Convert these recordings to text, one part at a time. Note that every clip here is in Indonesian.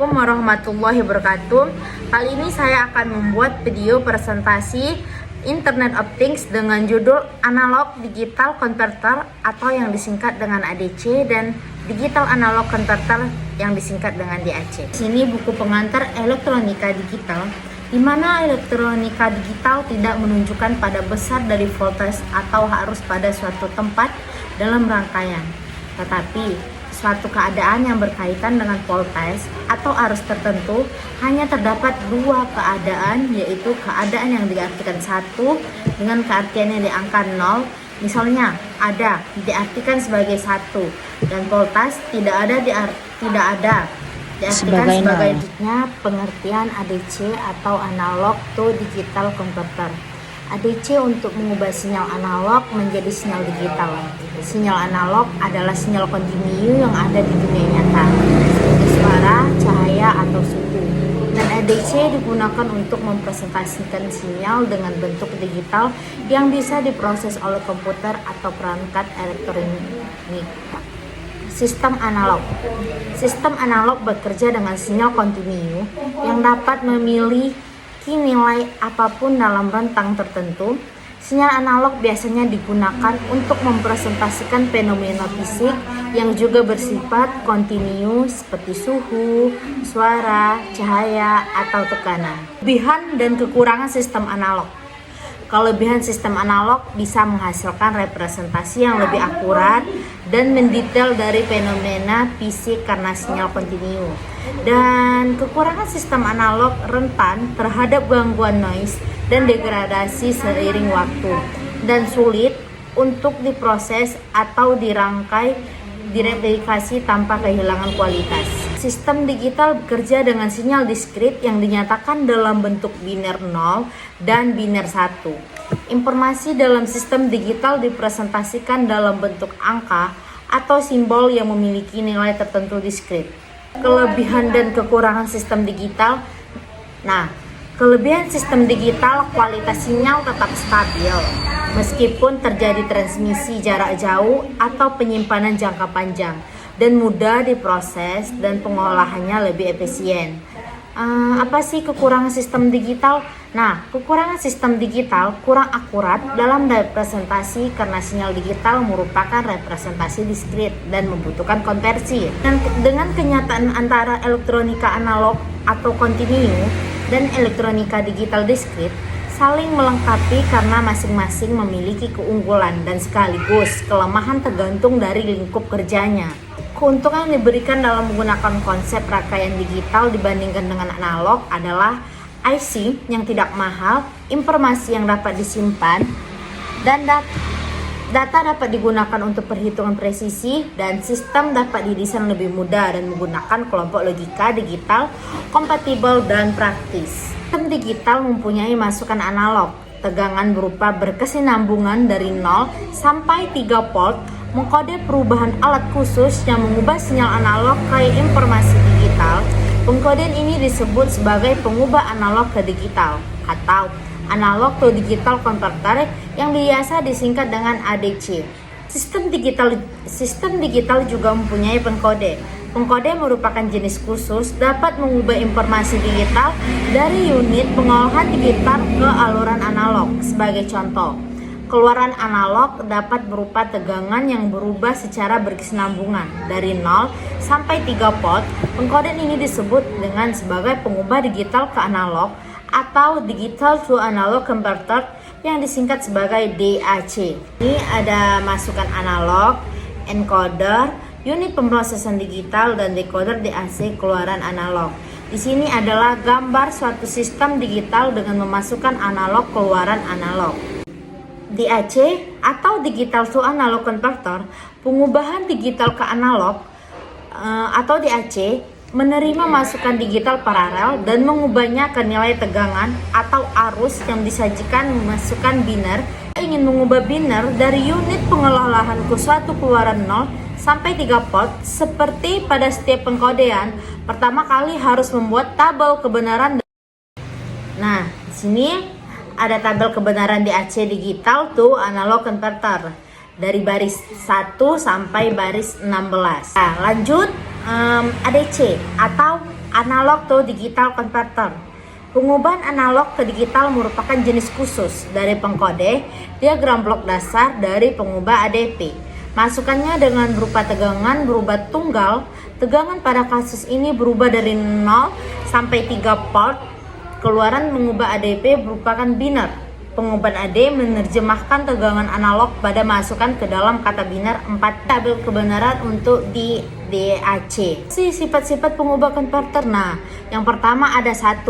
Assalamualaikum warahmatullahi wabarakatuh. Kali ini saya akan membuat video presentasi Internet of Things dengan judul Analog Digital Converter atau yang disingkat dengan ADC dan Digital Analog Converter yang disingkat dengan DAC. Di sini buku pengantar elektronika digital, di mana elektronika digital tidak menunjukkan pada besar dari voltage atau harus pada suatu tempat dalam rangkaian, tetapi suatu keadaan yang berkaitan dengan voltage atau arus tertentu hanya terdapat dua keadaan, yaitu keadaan yang diartikan satu dengan keartian yang di angka 0. Misalnya ada diartikan sebagai satu dan voltage tidak ada diartikan sebagai pengertian ADC atau analog to digital converter. ADC untuk mengubah sinyal analog menjadi sinyal digital. Sinyal analog adalah sinyal kontinu yang ada di dunia nyata, seperti suara, cahaya, atau suhu. Dan ADC digunakan untuk mempresentasikan sinyal dengan bentuk digital yang bisa diproses oleh komputer atau perangkat elektronik. Sistem analog. Sistem analog bekerja dengan sinyal kontinu yang dapat memiliki nilai apapun dalam rentang tertentu. Sinyal analog biasanya digunakan untuk mempresentasikan fenomena fisik yang juga bersifat kontinu seperti suhu, suara, cahaya, atau tekanan. Kelebihan dan kekurangan sistem analog. Kelebihan sistem analog bisa menghasilkan representasi yang lebih akurat dan mendetail dari fenomena fisik karena sinyal kontinu. Dan kekurangan sistem analog rentan terhadap gangguan noise dan degradasi seiring waktu dan sulit untuk diproses atau direplikasi tanpa kehilangan kualitas. Sistem digital bekerja dengan sinyal diskrit yang dinyatakan dalam bentuk biner 0 dan biner 1. Informasi dalam sistem digital dipresentasikan dalam bentuk angka atau simbol yang memiliki nilai tertentu diskrit. Kelebihan dan kekurangan sistem digital. Kelebihan sistem digital, kualitas sinyal tetap stabil meskipun terjadi transmisi jarak jauh atau penyimpanan jangka panjang, dan mudah diproses dan pengolahannya lebih efisien. Apa sih kekurangan sistem digital? Kekurangan sistem digital kurang akurat dalam representasi karena sinyal digital merupakan representasi diskrit dan membutuhkan konversi. Dan dengan kenyataan antara elektronika analog atau kontinu dan elektronika digital diskrit saling melengkapi karena masing-masing memiliki keunggulan dan sekaligus kelemahan tergantung dari lingkup kerjanya. Keuntungan yang diberikan dalam menggunakan konsep rangkaian digital dibandingkan dengan analog adalah IC yang tidak mahal, informasi yang dapat disimpan, dan data dapat digunakan untuk perhitungan presisi, dan sistem dapat didesain lebih mudah dan menggunakan kelompok logika digital kompatibel dan praktis. Sistem digital mempunyai masukan analog, tegangan berupa berkesinambungan dari 0 sampai 3 volt, mengkode perubahan alat khusus yang mengubah sinyal analog ke informasi digital. Pengkodean ini disebut sebagai pengubah analog ke digital atau analog to digital converter yang biasa disingkat dengan ADC. Sistem digital juga mempunyai pengkode. Pengkode merupakan jenis khusus dapat mengubah informasi digital dari unit pengolahan digital ke aluran analog. Sebagai contoh, keluaran analog dapat berupa tegangan yang berubah secara berkesinambungan dari 0 sampai 3 volt. Pengkodean ini disebut dengan sebagai pengubah digital ke analog atau digital to analog converter yang disingkat sebagai DAC. Ini ada masukan analog, encoder, unit pemrosesan digital, dan decoder DAC keluaran analog. Di sini adalah gambar suatu sistem digital dengan memasukkan analog keluaran analog. DAC atau digital to analog converter, pengubahan digital ke analog atau DAC, menerima masukan digital paralel dan mengubahnya ke nilai tegangan atau arus yang disajikan memasukkan biner. Ingin mengubah biner dari unit pengelolaan ke suatu keluaran 0 sampai 3 volt, seperti pada setiap pengkodean, pertama kali harus membuat tabel kebenaran. Di sini ada tabel kebenaran DAC digital to analog converter dari baris 1 sampai baris 16. Lanjut ADC atau analog to digital converter. Pengubahan analog ke digital merupakan jenis khusus dari pengkode diagram blok dasar dari pengubah ADP. Masukannya dengan berupa tegangan berubah tunggal. Tegangan pada kasus ini berubah dari 0 sampai 3 volt. Keluaran mengubah ADP merupakan biner. Pengubahan AD menerjemahkan tegangan analog pada masukan ke dalam kata biner 4 tabel kebenaran untuk di DAC. Sifat-sifat pengubah konverter. Nah, yang pertama ada 1.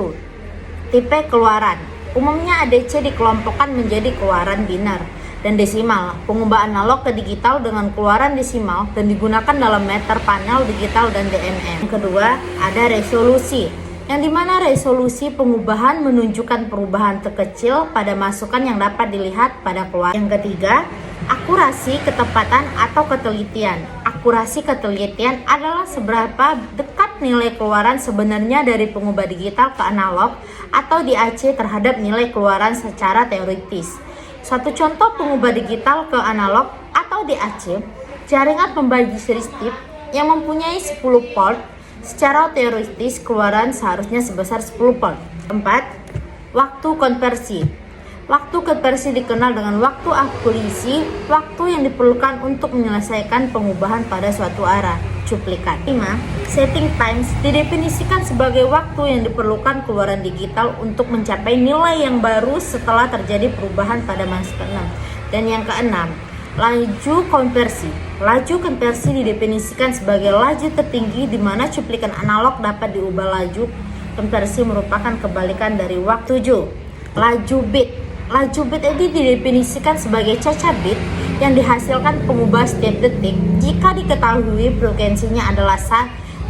Tipe keluaran. Umumnya ADC dikelompokkan menjadi keluaran biner dan desimal. Pengubah analog ke digital dengan keluaran desimal dan digunakan dalam meter, panel, digital, dan DMM. Yang kedua, ada resolusi, yang dimana resolusi pengubahan menunjukkan perubahan terkecil pada masukan yang dapat dilihat pada keluaran. Yang ketiga, akurasi, ketepatan, atau ketelitian. Akurasi ketelitian adalah seberapa dekat nilai keluaran sebenarnya dari pengubah digital ke analog atau DAC terhadap nilai keluaran secara teoritis. Suatu contoh pengubah digital ke analog atau DAC, jaringan pembagi seri strip yang mempunyai 10 port. Secara teoritis keluaran seharusnya sebesar 10 volt. 4. Waktu konversi. Waktu konversi dikenal dengan waktu akurasi, waktu yang diperlukan untuk menyelesaikan pengubahan pada suatu arah, cuplikan. 5. Setting times didefinisikan sebagai waktu yang diperlukan keluaran digital untuk mencapai nilai yang baru setelah terjadi perubahan pada masukan 6. Dan yang keenam, laju konversi. Laju konversi didefinisikan sebagai laju tertinggi di mana cuplikan analog dapat diubah laju konversi merupakan kebalikan dari waktu. 7. Laju bit. Laju bit ini didefinisikan sebagai cacat bit yang dihasilkan pengubah setiap detik. Jika diketahui frekuensinya adalah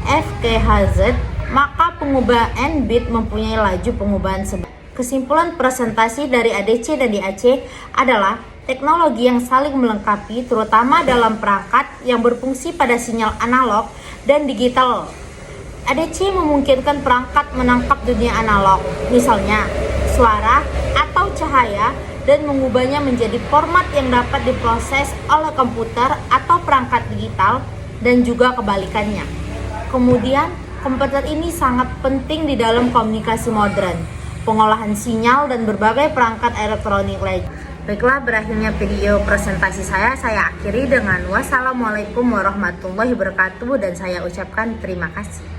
FKHZ, maka pengubah N bit mempunyai laju pengubahan sebesar. Kesimpulan presentasi dari ADC dan DAC adalah teknologi yang saling melengkapi, terutama dalam perangkat yang berfungsi pada sinyal analog dan digital. ADC memungkinkan perangkat menangkap dunia analog, misalnya suara atau cahaya, dan mengubahnya menjadi format yang dapat diproses oleh komputer atau perangkat digital, dan juga kebalikannya. Kemudian, komputer ini sangat penting di dalam komunikasi modern, pengolahan sinyal, dan berbagai perangkat elektronik lain. Baiklah, berakhirnya video presentasi saya akhiri dengan wassalamualaikum warahmatullahi wabarakatuh dan saya ucapkan terima kasih.